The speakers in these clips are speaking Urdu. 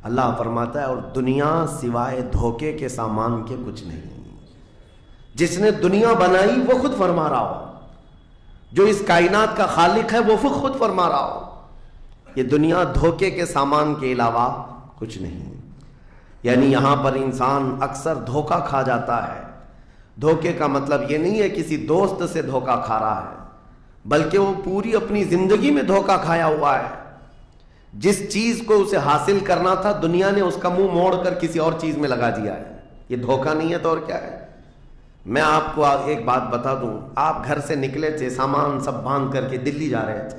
اللہ فرماتا ہے اور دنیا سوائے دھوکے کے سامان کے کچھ نہیں. جس نے دنیا بنائی وہ خود فرما رہا ہو, جو اس کائنات کا خالق ہے وہ خود فرما رہا ہو, یہ دنیا دھوکے کے سامان کے علاوہ کچھ نہیں. یعنی یہاں پر انسان اکثر دھوکہ کھا جاتا ہے. دھوکے کا مطلب یہ نہیں ہے کسی دوست سے دھوکہ کھا رہا ہے, بلکہ وہ پوری اپنی زندگی میں دھوکہ کھایا ہوا ہے. جس چیز کو اسے حاصل کرنا تھا دنیا نے اس کا منہ موڑ کر کسی اور چیز میں لگا دیا ہے. یہ دھوکہ نہیں ہے تو اور کیا ہے؟ میں آپ کو ایک بات بتا دوں, آپ گھر سے نکلے تھے, سامان سب باندھ کر کے دلی جا رہے تھے,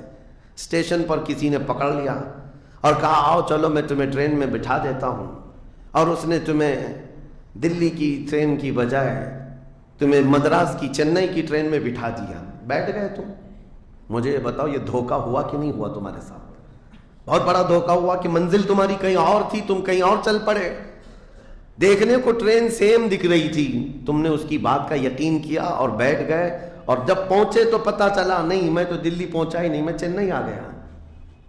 اسٹیشن پر کسی نے پکڑ لیا اور کہا آؤ چلو میں تمہیں ٹرین میں بٹھا دیتا ہوں, اور اس نے تمہیں دلی کی ٹرین کی بجائے تمہیں مدراس کی چنئی کی ٹرین میں بٹھا دیا, بیٹھ گئے تم. مجھے یہ بتاؤ یہ دھوکہ ہوا کہ نہیں ہوا تمہارے ساتھ؟ بہت بڑا دھوکہ ہوا کہ منزل تمہاری کہیں اور تھی, تم کہیں اور چل پڑے. دیکھنے کو ٹرین سیم دکھ رہی تھی, تم نے اس کی بات کا یقین کیا اور بیٹھ گئے, اور جب پہنچے تو پتا چلا نہیں میں تو دلی پہنچا ہی نہیں, میں چنئی آ گیا.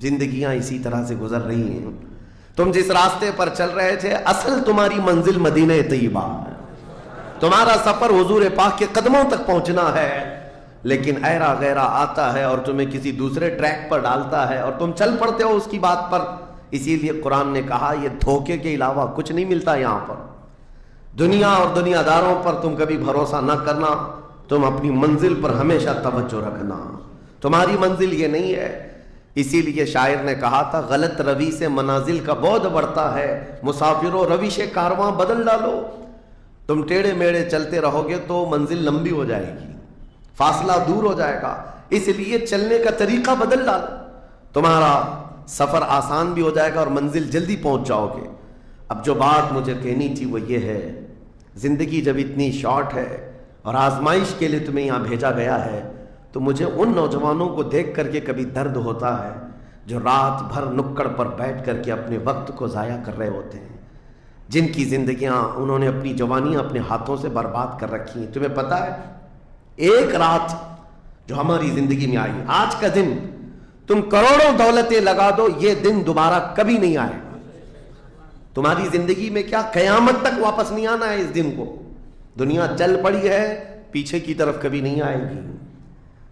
زندگیاں اسی طرح سے گزر رہی ہیں. تم جس راستے پر چل رہے تھے اصل تمہاری منزل مدینہ طیبہ ہے, تمہارا سفر حضور پاک کے قدموں تک پہنچنا ہے, لیکن ایرا غیرہ آتا ہے اور تمہیں کسی دوسرے ٹریک پر ڈالتا ہے اور تم چل پڑتے ہو اس کی بات پر. اسی لیے قرآن نے کہا یہ دھوکے کے علاوہ کچھ نہیں ملتا یہاں پر. دنیا اور دنیا داروں پر تم کبھی بھروسہ نہ کرنا, تم اپنی منزل پر ہمیشہ توجہ رکھنا. تمہاری منزل یہ نہیں ہے. اسی لیے شاعر نے کہا تھا غلط روی سے منازل کا بعد بڑھتا ہے, مسافروں روش کارواں بدل ڈالو. تم ٹیڑھے میڑے چلتے رہو گے تو منزل لمبی ہو جائے گی, فاصلہ دور ہو جائے گا. اس لیے چلنے کا طریقہ بدل ڈالو, تمہارا سفر آسان بھی ہو جائے گا اور منزل جلدی پہنچ جاؤ گے. اب جو بات مجھے کہنی تھی وہ یہ ہے, زندگی جب اتنی شارٹ ہے اور آزمائش کے لیے تمہیں یہاں بھیجا گیا ہے, تو مجھے ان نوجوانوں کو دیکھ کر کے کبھی درد ہوتا ہے جو رات بھر نکڑ پر بیٹھ کر کے اپنے وقت کو ضائع کر رہے ہوتے ہیں, جن کی زندگیاں انہوں نے اپنی جوانیاں اپنے ہاتھوں سے برباد کر رکھی ہیں. تمہیں پتہ ہے ایک رات جو ہماری زندگی میں آئی, آج کا دن تم کروڑوں دولتیں لگا دو, یہ دن دوبارہ کبھی نہیں آئے گا. تمہاری زندگی میں کیا قیامت تک واپس نہیں آنا ہے اس دن کو. دنیا چل پڑی ہے, پیچھے کی طرف کبھی نہیں آئے گی.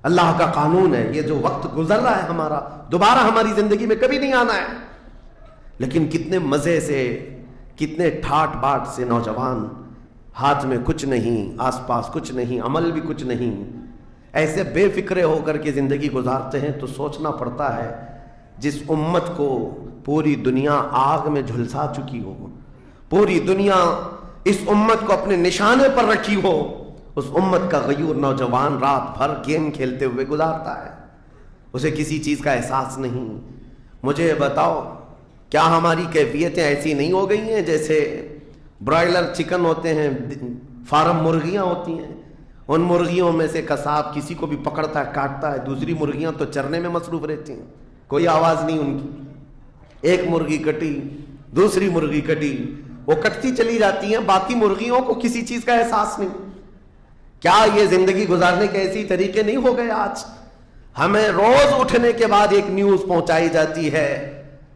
اللہ کا قانون ہے, یہ جو وقت گزر رہا ہے ہمارا دوبارہ ہماری زندگی میں کبھی نہیں آنا ہے. لیکن کتنے مزے سے, کتنے ٹھاٹ باٹ سے نوجوان, ہاتھ میں کچھ نہیں, آس پاس کچھ نہیں, عمل بھی کچھ نہیں, ایسے بے فکرے ہو کر کے زندگی گزارتے ہیں. تو سوچنا پڑتا ہے جس امت کو پوری دنیا آگ میں جھلسا چکی ہو, پوری دنیا اس امت کو اپنے نشانے پر رکھی ہو, اس امت کا غیور نوجوان رات بھر گیم کھیلتے ہوئے گزارتا ہے, اسے کسی چیز کا احساس نہیں. مجھے بتاؤ کیا ہماری کیفیتیں ایسی نہیں ہو گئی ہیں جیسے برائلر چکن ہوتے ہیں, فارم مرغیاں ہوتی ہیں, ان مرغیوں میں سے قصاب کسی کو بھی پکڑتا ہے کاٹتا ہے, دوسری مرغیاں تو چرنے میں مصروف رہتی ہیں, کوئی آواز نہیں ان کی. ایک مرغی کٹی, دوسری مرغی کٹی, وہ کٹتی چلی جاتی ہیں, باقی مرغیوں کو کسی چیز کا احساس نہیں. کیا یہ زندگی گزارنے کے ایسی طریقے نہیں ہو گئے آج؟ ہمیں روز اٹھنے کے بعد ایک نیوز پہنچائی جاتی ہے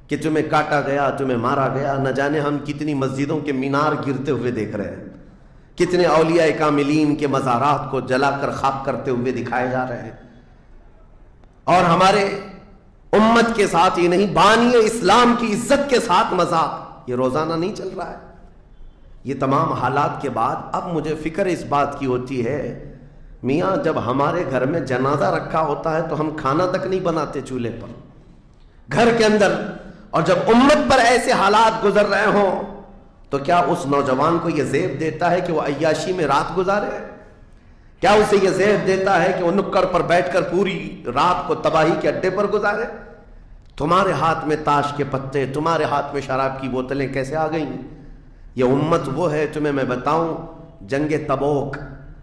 کہ تمہیں کاٹا گیا, تمہیں مارا گیا. نہ جانے ہم کتنی مسجدوں کے مینار گرتے ہوئے دیکھ رہے ہیں, کتنے اولیاء کاملین کے مزارات کو جلا کر خاک کرتے ہوئے دکھائے جا رہے ہیں. اور ہمارے امت کے ساتھ یہ نہیں, بانی اسلام کی عزت کے ساتھ مذاق, یہ روزانہ نہیں چل رہا ہے. یہ تمام حالات کے بعد اب مجھے فکر اس بات کی ہوتی ہے, میاں جب ہمارے گھر میں جنازہ رکھا ہوتا ہے تو ہم کھانا تک نہیں بناتے چولہے پر, گھر کے اندر, اور جب امت پر ایسے حالات گزر رہے ہوں تو کیا اس نوجوان کو یہ زیب دیتا ہے کہ وہ عیاشی میں رات گزارے؟ کیا اسے یہ زیب دیتا ہے کہ وہ نکڑ پر بیٹھ کر پوری رات کو تباہی کے اڈے پر گزارے؟ تمہارے ہاتھ میں تاش کے پتے, تمہارے ہاتھ میں شراب کی بوتلیں کیسے آ گئیں؟ یہ امت وہ ہے, تمہیں میں بتاؤں, جنگ تبوک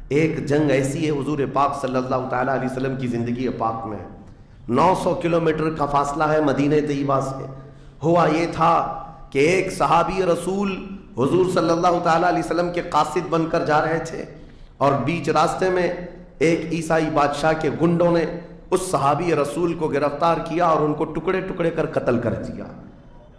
ایک جنگ ایسی ہے حضور پاک صلی اللہ تعالیٰ علیہ وسلم کی زندگی پاک میں 900 کلومیٹر کا فاصلہ ہے مدینہ طیبہ سے. ہوا یہ تھا کہ ایک صحابی رسول حضور صلی اللہ تعالیٰ علیہ وسلم کے قاصد بن کر جا رہے تھے, اور بیچ راستے میں ایک عیسائی بادشاہ کے گنڈوں نے اس صحابی رسول کو گرفتار کیا اور ان کو ٹکڑے ٹکڑے کر قتل کر دیا.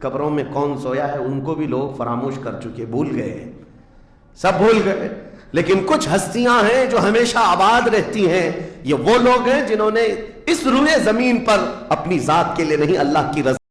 قبروں میں کون سویا ہے ان کو بھی لوگ فراموش کر چکے، بھول گئے ہیں، سب بھول گئے. لیکن کچھ ہستیاں ہیں جو ہمیشہ آباد رہتی ہیں. یہ وہ لوگ ہیں جنہوں نے اس روئے زمین پر اپنی ذات کے لیے نہیں، اللہ کی رضا